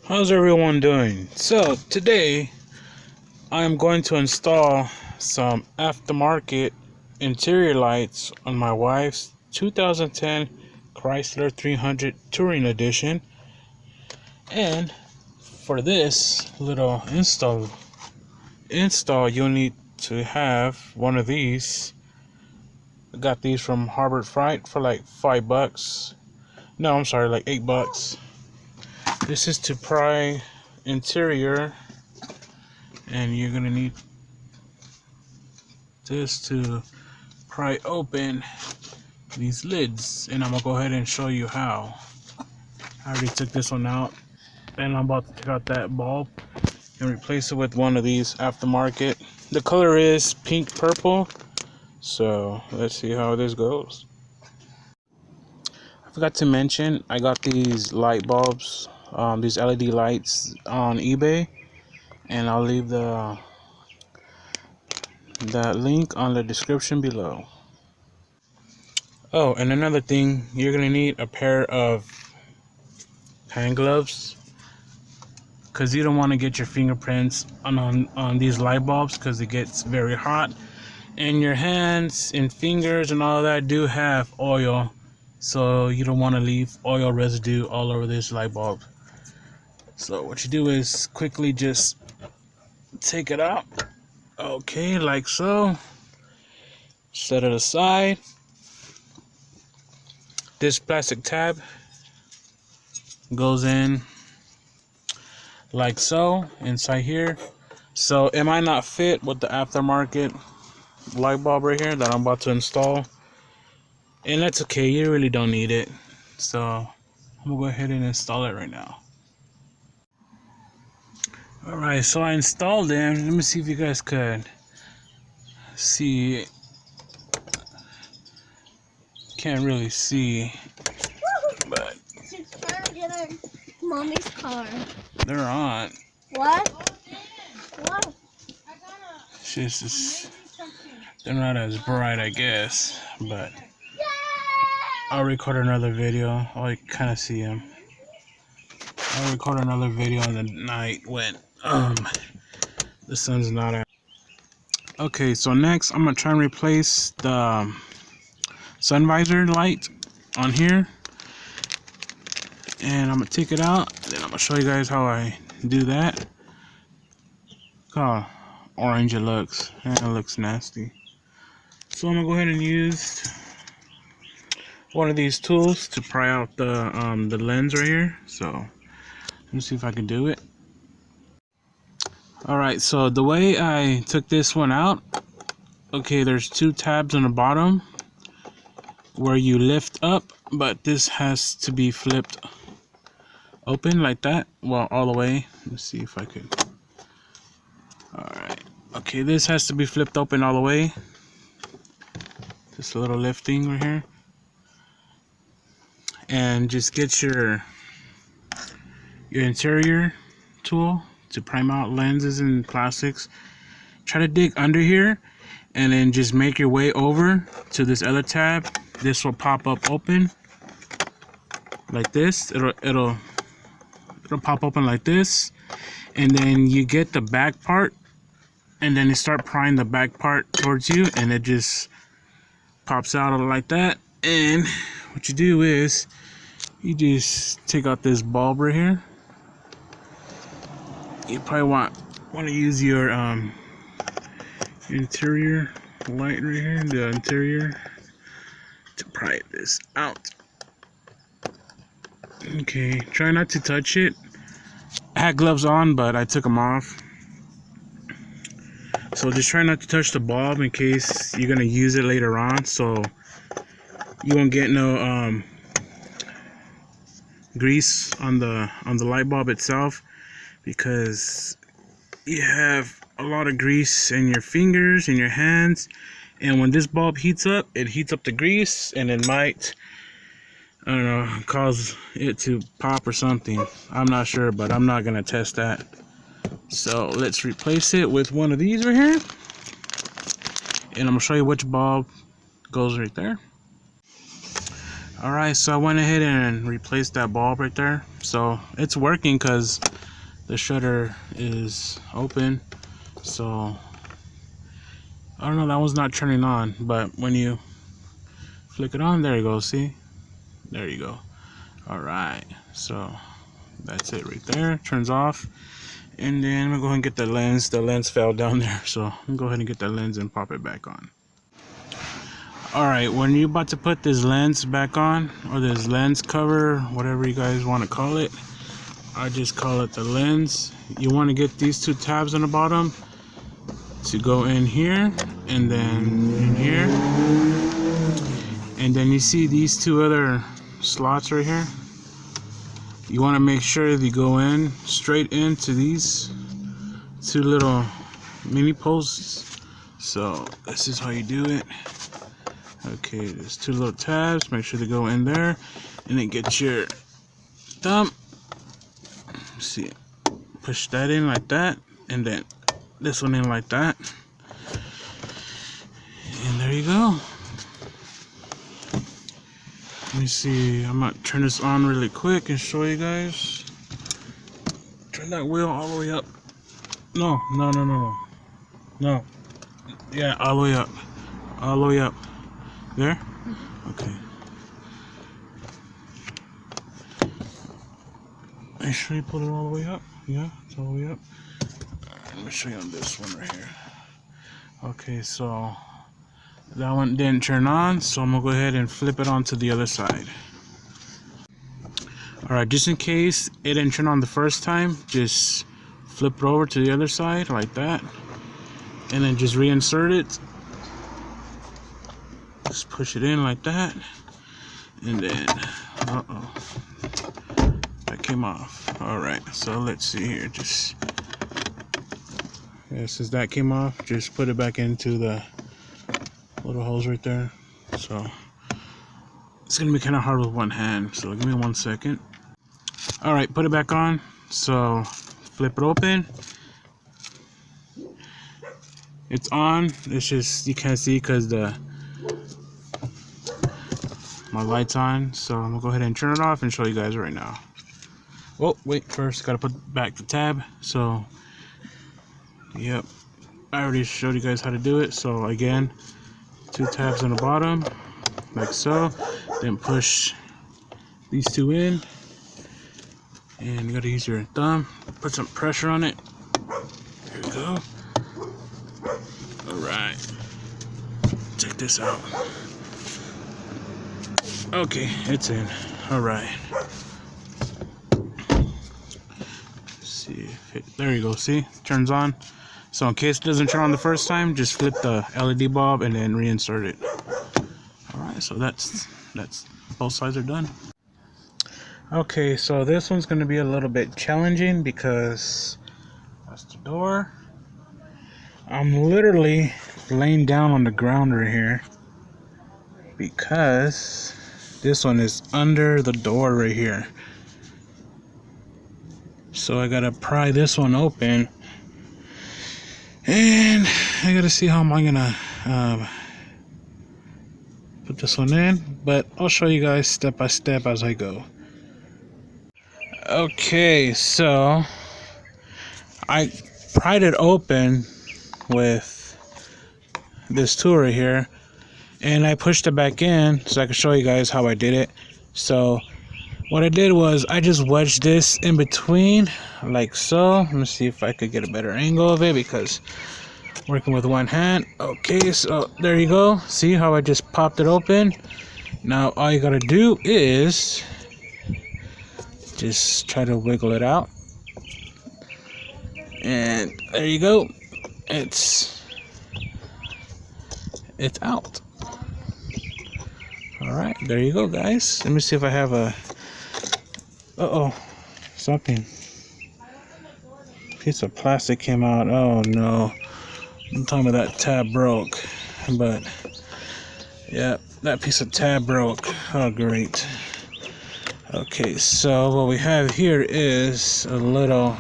How's everyone doing? So today I'm going to install some aftermarket interior lights on my wife's 2010 Chrysler 300 Touring Edition. And for this little install you'll need to have one of these. I got these from Harbor Freight for like $5. No, I'm sorry, like $8. This is to pry interior, and you're gonna need this to pry open these lids, and I'm gonna go ahead and show you how. I already took this one out, and I'm about to take out that bulb and replace it with one of these aftermarket. The color is pink purple, so let's see how this goes. I forgot to mention I got these light bulbs, these LED lights on eBay, and I'll leave the link on the description below. Oh, and another thing, you're gonna need a pair of hand gloves, because you don't want to get your fingerprints on these light bulbs, because it gets very hot, and your hands and fingers and all that do have oil, so you don't want to leave oil residue all over this light bulb. So what you do is quickly just take it out, okay, like so. Set it aside. This plastic tab goes in like so inside here. So it might not fit with the aftermarket light bulb right here that I'm about to install, and that's okay, you really don't need it. So I'm gonna go ahead and install it right now. Alright, so I installed it. Let me see if you guys could see. Can't really see, but she's trying to get her mommy's car. They're on. What? What? She's just, they're not as bright, I guess, but I'll record another video. I kind of see them. I'll record another video in the night when the sun's not out. Okay, so next I'm gonna try and replace the sun visor light on here, and I'm gonna take it out, and then I'm gonna show you guys how I do that. Look how orange it looks, and it looks nasty. So I'm gonna go ahead and use one of these tools to pry out the lens right here. So let me see if I can do it. Alright, so the way I took this one out, okay, there's two tabs on the bottom where you lift up, but this has to be flipped open like that. Well, all the way. Let's see if I could. Alright, okay, this has to be flipped open all the way. Just a little lifting right here, and just get your interior tool to prime out lenses and plastics. Try to dig under here, and then just make your way over to this other tab. This will pop up open like this. It'll pop open like this, and then you get the back part, and then you start prying the back part towards you, and it just pops out like that. And what you do is you just take out this bulb right here. You probably want to use your interior light right here, the interior, to pry this out. Okay, try not to touch it. I had gloves on, but I took them off. So just try not to touch the bulb in case you're gonna use it later on, so you won't get no grease on the light bulb itself, because you have a lot of grease in your fingers and your hands, and when this bulb heats up, it heats up the grease, and it might, I don't know, cause it to pop or something. I'm not sure, but I'm not gonna test that. So let's replace it with one of these right here, and I'm gonna show you which bulb goes right there. Alright, so I went ahead and replaced that bulb right there. So it's working because the shutter is open. So I don't know, that one's not turning on, but when you flick it on, there you go, see? There you go. Alright, so that's it right there. Turns off. And then I'm gonna go ahead and get the lens. The lens fell down there, so I'm gonna go ahead and get the lens and pop it back on. Alright, when you're about to put this lens back on, or this lens cover, whatever you guys want to call it, I just call it the lens. You want to get these two tabs on the bottom to go in here, and then in here. And then you see these two other slots right here. You want to make sure that you go in straight into these two little mini posts. So this is how you do it. Okay, there's two little tabs. Make sure they go in there, and then get your thumb. See, push that in like that, and then this one in like that, and there you go. Let me see, I'm gonna turn this on really quick and show you guys. Turn that wheel all the way up. No. Yeah, all the way up. All the way up. There? Okay. Make sure you put it all the way up. Yeah, it's all the way up. Let me show you on this one right here. Okay, so that one didn't turn on, so I'm gonna go ahead and flip it onto the other side. Alright, just in case it didn't turn on the first time, just flip it over to the other side like that, and then just reinsert it. Just push it in like that, and then that came off. Alright, so let's see here. Just since that came off, just put it back into the little holes right there. So it's gonna be kind of hard with one hand, so give me 1 second. Alright, put it back on. So flip it open. It's on. It's just you can't see because my light's on. So I'm gonna go ahead and turn it off and show you guys right now. Oh wait, first gotta put back the tab. So yep, I already showed you guys how to do it. So again, two tabs on the bottom like so, then push these two in, and you gotta use your thumb, put some pressure on it. There we go. Alright, check this out. Okay, it's in. Alright, see if it, there you go, see, turns on. So in case it doesn't turn on the first time, just flip the LED bulb and then reinsert it. Alright, so that's both sides are done. Okay, so this one's going to be a little bit challenging because that's the door. I'm literally laying down on the ground right here because this one is under the door right here. So I gotta pry this one open, and I gotta see how am I gonna put this one in, but I'll show you guys step by step as I go. Okay, so I pried it open with this tool right here, and I pushed it back in so I can show you guys how I did it. So what I did was I just wedged this in between like so. Let me see if I could get a better angle of it because working with one hand. Okay, so there you go. See how I just popped it open? Now all you gotta do is just try to wiggle it out, and there you go. It's out. All right, there you go, guys. Let me see if I have a something, piece of plastic came out. Oh no, I'm talking about that tab broke, but yeah, that piece of tab broke. Oh great. Okay, so what we have here is a little,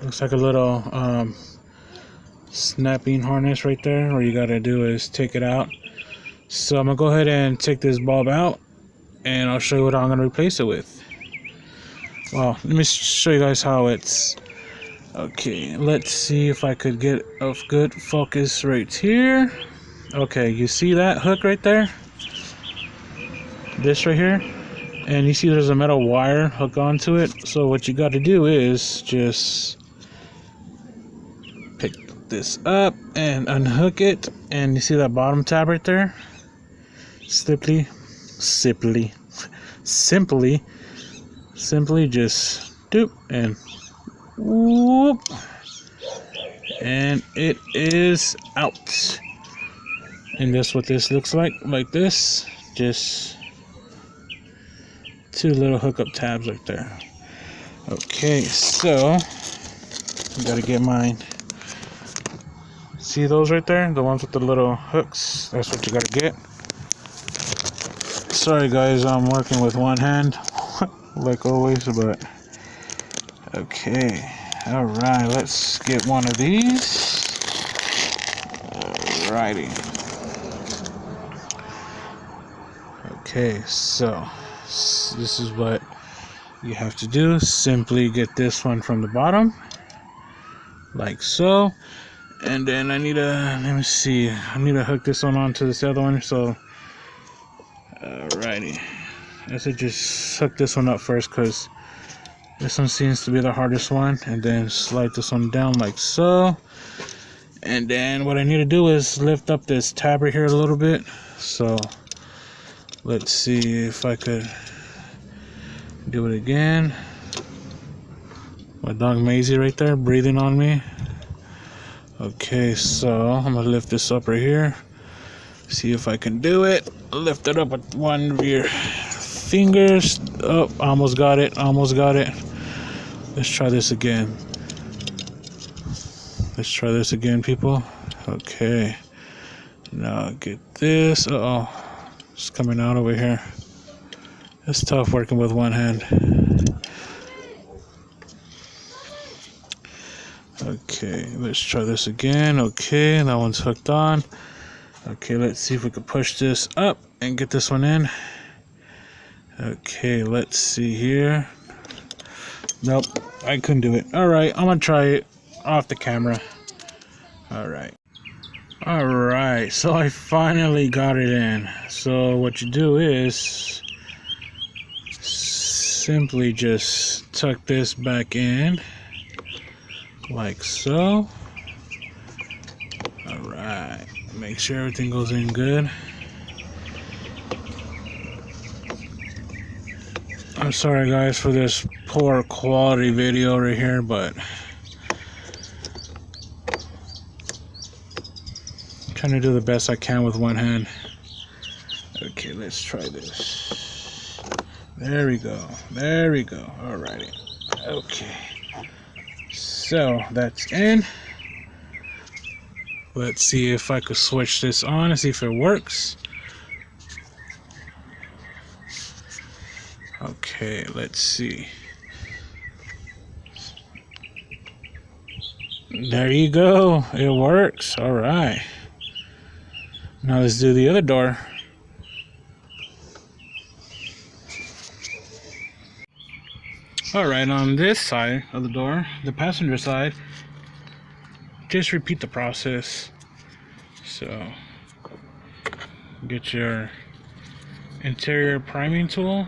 looks like a little snapping harness right there. What you gotta do is take it out, So I'm gonna go ahead and take this bulb out, and I'll show you what I'm gonna replace it with. Well, let me show you guys how it's. Okay, let's see if I could get a good focus right here. Okay, you see that hook right there? This right here? And you see there's a metal wire hook onto it. So what you got to do is just pick this up and unhook it. And you see that bottom tab right there? Simply just doop and whoop, and it is out. And that's what this looks like this. Just two little hookup tabs right there. Okay, so I gotta get mine. See those right there? The ones with the little hooks. That's what you gotta get. Sorry guys, I'm working with one hand like always, but okay. Alright, let's get one of these. Alrighty. Okay, so this is what you have to do. Simply get this one from the bottom, like so. And then I need to hook this one onto this other one. So, alrighty. I should just hook this one up first, because this one seems to be the hardest one. And then slide this one down like so. And then what I need to do is lift up this tab right here a little bit. So let's see if I could do it again. My dog Maisie right there breathing on me. Okay, so I'm gonna lift this up right here. See if I can do it. Lift it up with one of your fingers. Oh, almost got it. Let's try this again. People. Okay. Now get this. Uh-oh. It's coming out over here. It's tough working with one hand. Okay, let's try this again. Okay, that one's hooked on. Okay, let's see if we can push this up and get this one in. Okay, let's see here. Nope, I couldn't do it. Alright, I'm gonna try it off the camera. Alright, so I finally got it in. So what you do is simply just tuck this back in like so. Alright, make sure everything goes in good. I'm sorry guys for this poor quality video right here, but I'm trying to do the best I can with one hand. Okay, let's try this. There we go. Alrighty. Okay. So that's in. Let's see if I could switch this on and see if it works. Okay, let's see. There you go. It works. Alright. Now let's do the other door. Alright, on this side of the door, the passenger side, just repeat the process. So, get your interior priming tool,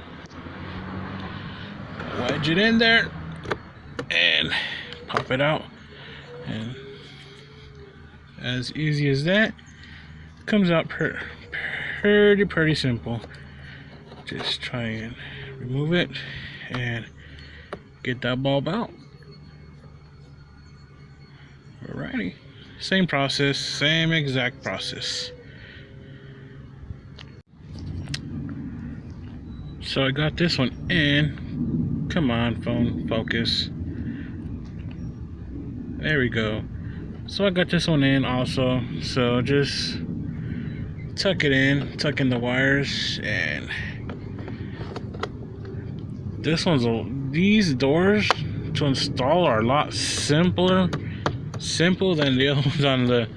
wedge it in there, and pop it out. And as easy as that, comes out pretty simple. Just try and remove it and get that bulb out. Alrighty, same process, same exact process. So I got this one in. Come on, phone, focus. There we go. So I got this one in also. So just tuck it in, tuck in the wires, and these doors to install are a lot simple than the other ones on the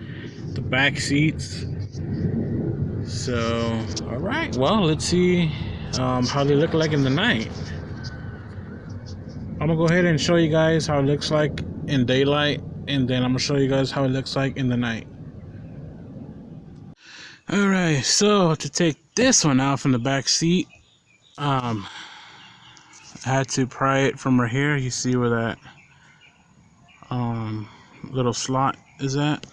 back seats. So, all right. Well, let's see how they look like in the night. I'm gonna go ahead and show you guys how it looks like in daylight, and then I'm gonna show you guys how it looks like in the night. All right. So to take this one out from the back seat, I had to pry it from right here. You see where that little slot is at?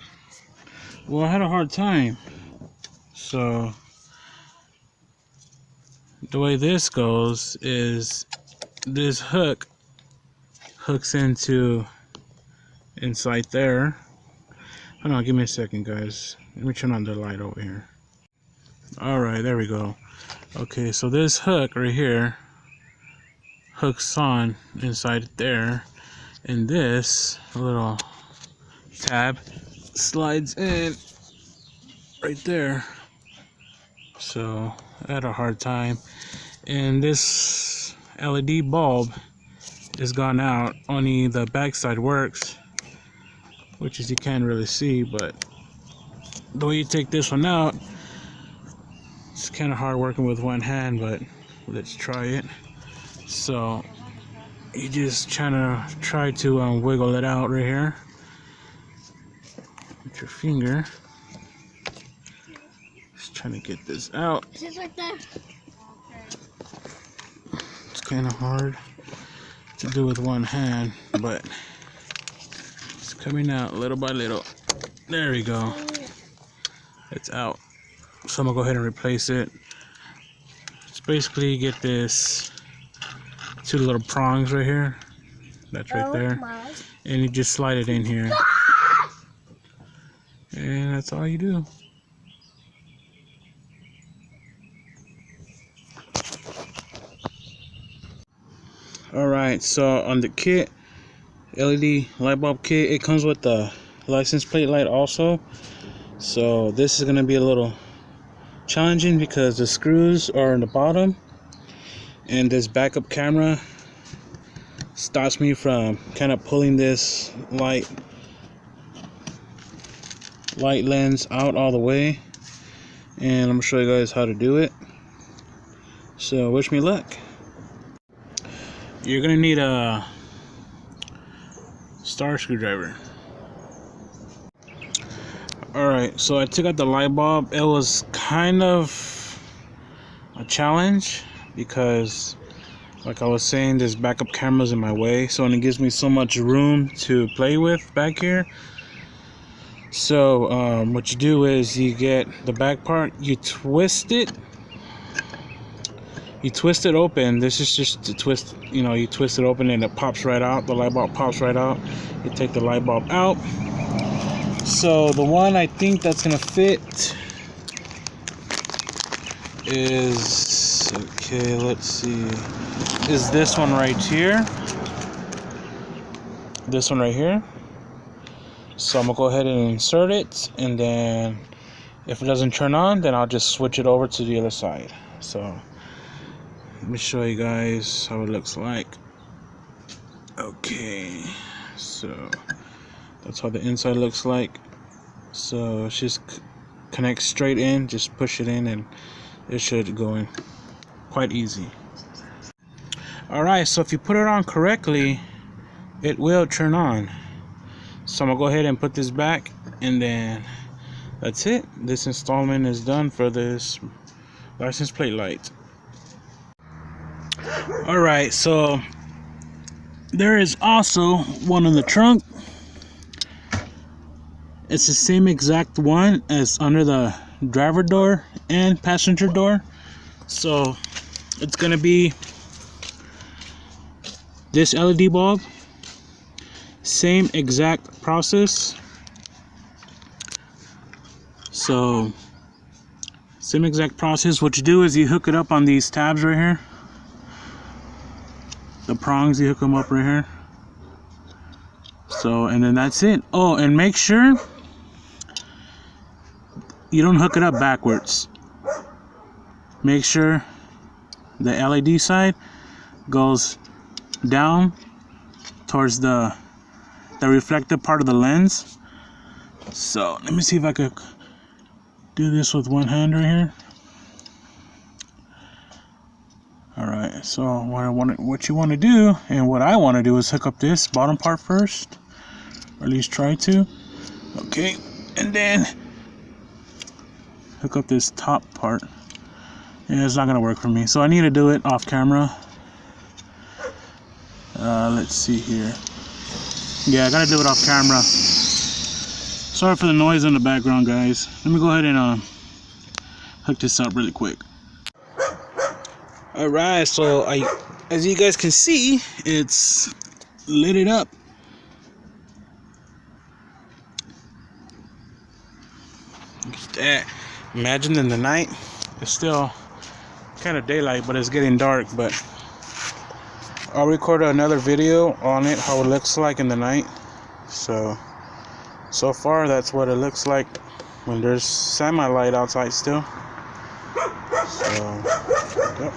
Well, I had a hard time. So the way this goes is this hook hooks into inside there. Hold on, give me a second, guys. Let me turn on the light over here. All right, there we go. Okay, so this hook right here hooks on inside there, and this little tab slides in right there. So I had a hard time, and this LED bulb is gone out. Only the backside works, which is you can't really see, but the way you take this one out, it's kind of hard working with one hand, but let's try it. So you just try to wiggle it out right here with your finger. Just trying to get this out. Just like that. It's kind of hard to do with one hand, but it's coming out little by little. There we go. It's out. So I'm gonna go ahead and replace it. It's basically you get this two little prongs right here. That's right there. And you just slide it in here. And that's all you do. Alright, so on the kit, LED light bulb kit, it comes with the license plate light also. So this is going to be a little challenging because the screws are in the bottom, and this backup camera stops me from kind of pulling this light lens out all the way. And I'm going to show you guys how to do it. So wish me luck. You're going to need a star screwdriver. Alright, so I took out the light bulb. It was kind of a challenge because, like I was saying, this backup camera's in my way, so it gives me so much room to play with back here. So what you do is you get the back part, you twist it open. This is just to twist, you twist it open and it pops right out. The light bulb pops right out. You take the light bulb out. So the one I think that's gonna fit is, okay, let's see, is this one right here. This one right here. So I'm gonna go ahead and insert it, and then if it doesn't turn on, then I'll just switch it over to the other side. So let me show you guys how it looks like. Okay, so that's how the inside looks like. So it's just connects straight in, just push it in and it should go in quite easy. Alright, so if you put it on correctly, it will turn on. So I'm gonna go ahead and put this back, and then that's it. This installment is done for this license plate light. Alright, so there is also one in the trunk. It's the same exact one as under the driver door and passenger door. So it's gonna be this LED bulb, same exact process. So same exact process. What you do is you hook it up on these tabs right here. The prongs, you hook them up right here. So, and then that's it. Oh, and make sure you don't hook it up backwards. Make sure the LED side goes down towards the reflective part of the lens. So let me see if I could do this with one hand right here. Alright, so what you want to do, and what I want to do, is hook up this bottom part first, or at least try to. Okay, and then hook up this top part. Yeah, it's not gonna work for me, so I need to do it off camera. Let's see here. Yeah, I gotta do it off camera. Sorry for the noise in the background, guys. Let me go ahead and hook this up really quick. Alright, so as you guys can see, it's lit it up. Look at that. Imagine in the night, it's still kind of daylight, but it's getting dark. But I'll record another video on it, how it looks like in the night. So far, that's what it looks like when there's semi-light outside still. So, yep.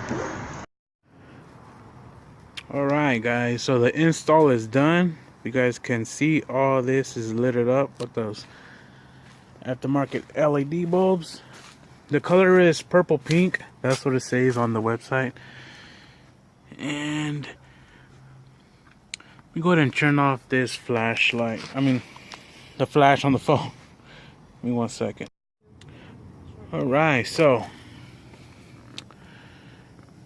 Alright guys, so the install is done. You guys can see all this is lit up with those aftermarket LED bulbs. The color is purple pink. That's what it says on the website. And we go ahead and turn off this flashlight. I mean, the flash on the phone. Give me 1 second. Alright, so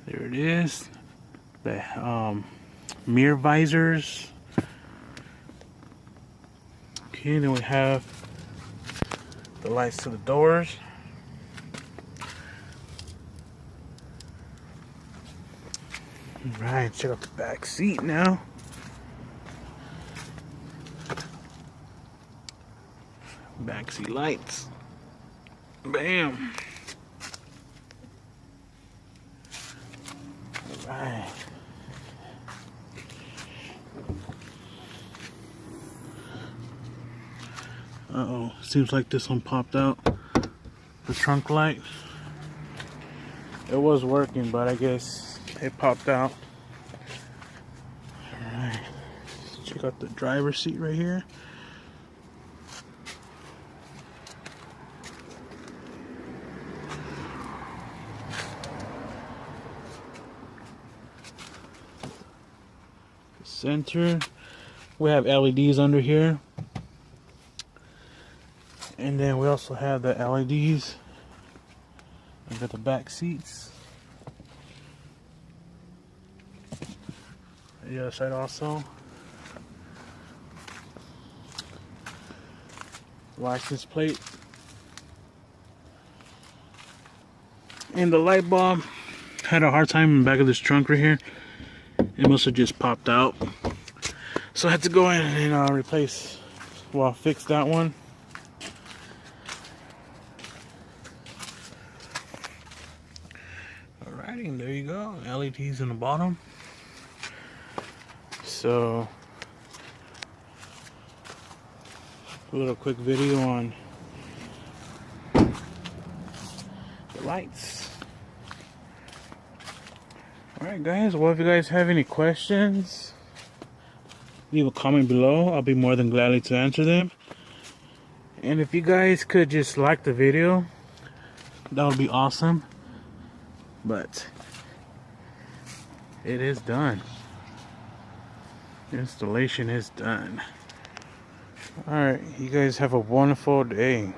there it is. The mirror visors. Okay, then we have the lights to the doors. Alright, check out the back seat now. Backseat lights. Bam. Alright. Uh-oh, seems like this one popped out. The trunk light. It was working, but I guess it popped out. Alright. Check out the driver's seat right here. Center, we have LEDs under here, and then we also have the LEDs. I got the back seats, the other side also. License plate, and the light bulb had a hard time in the back of this trunk right here. It must have just popped out, so I had to go in and fix that one. Alrighty, and there you go, LEDs in the bottom. So a little quick video on the lights. Alright guys, well, if you guys have any questions, leave a comment below. I'll be more than gladly to answer them. And if you guys could just like the video, that would be awesome. But it is done. Installation is done. Alright, you guys have a wonderful day.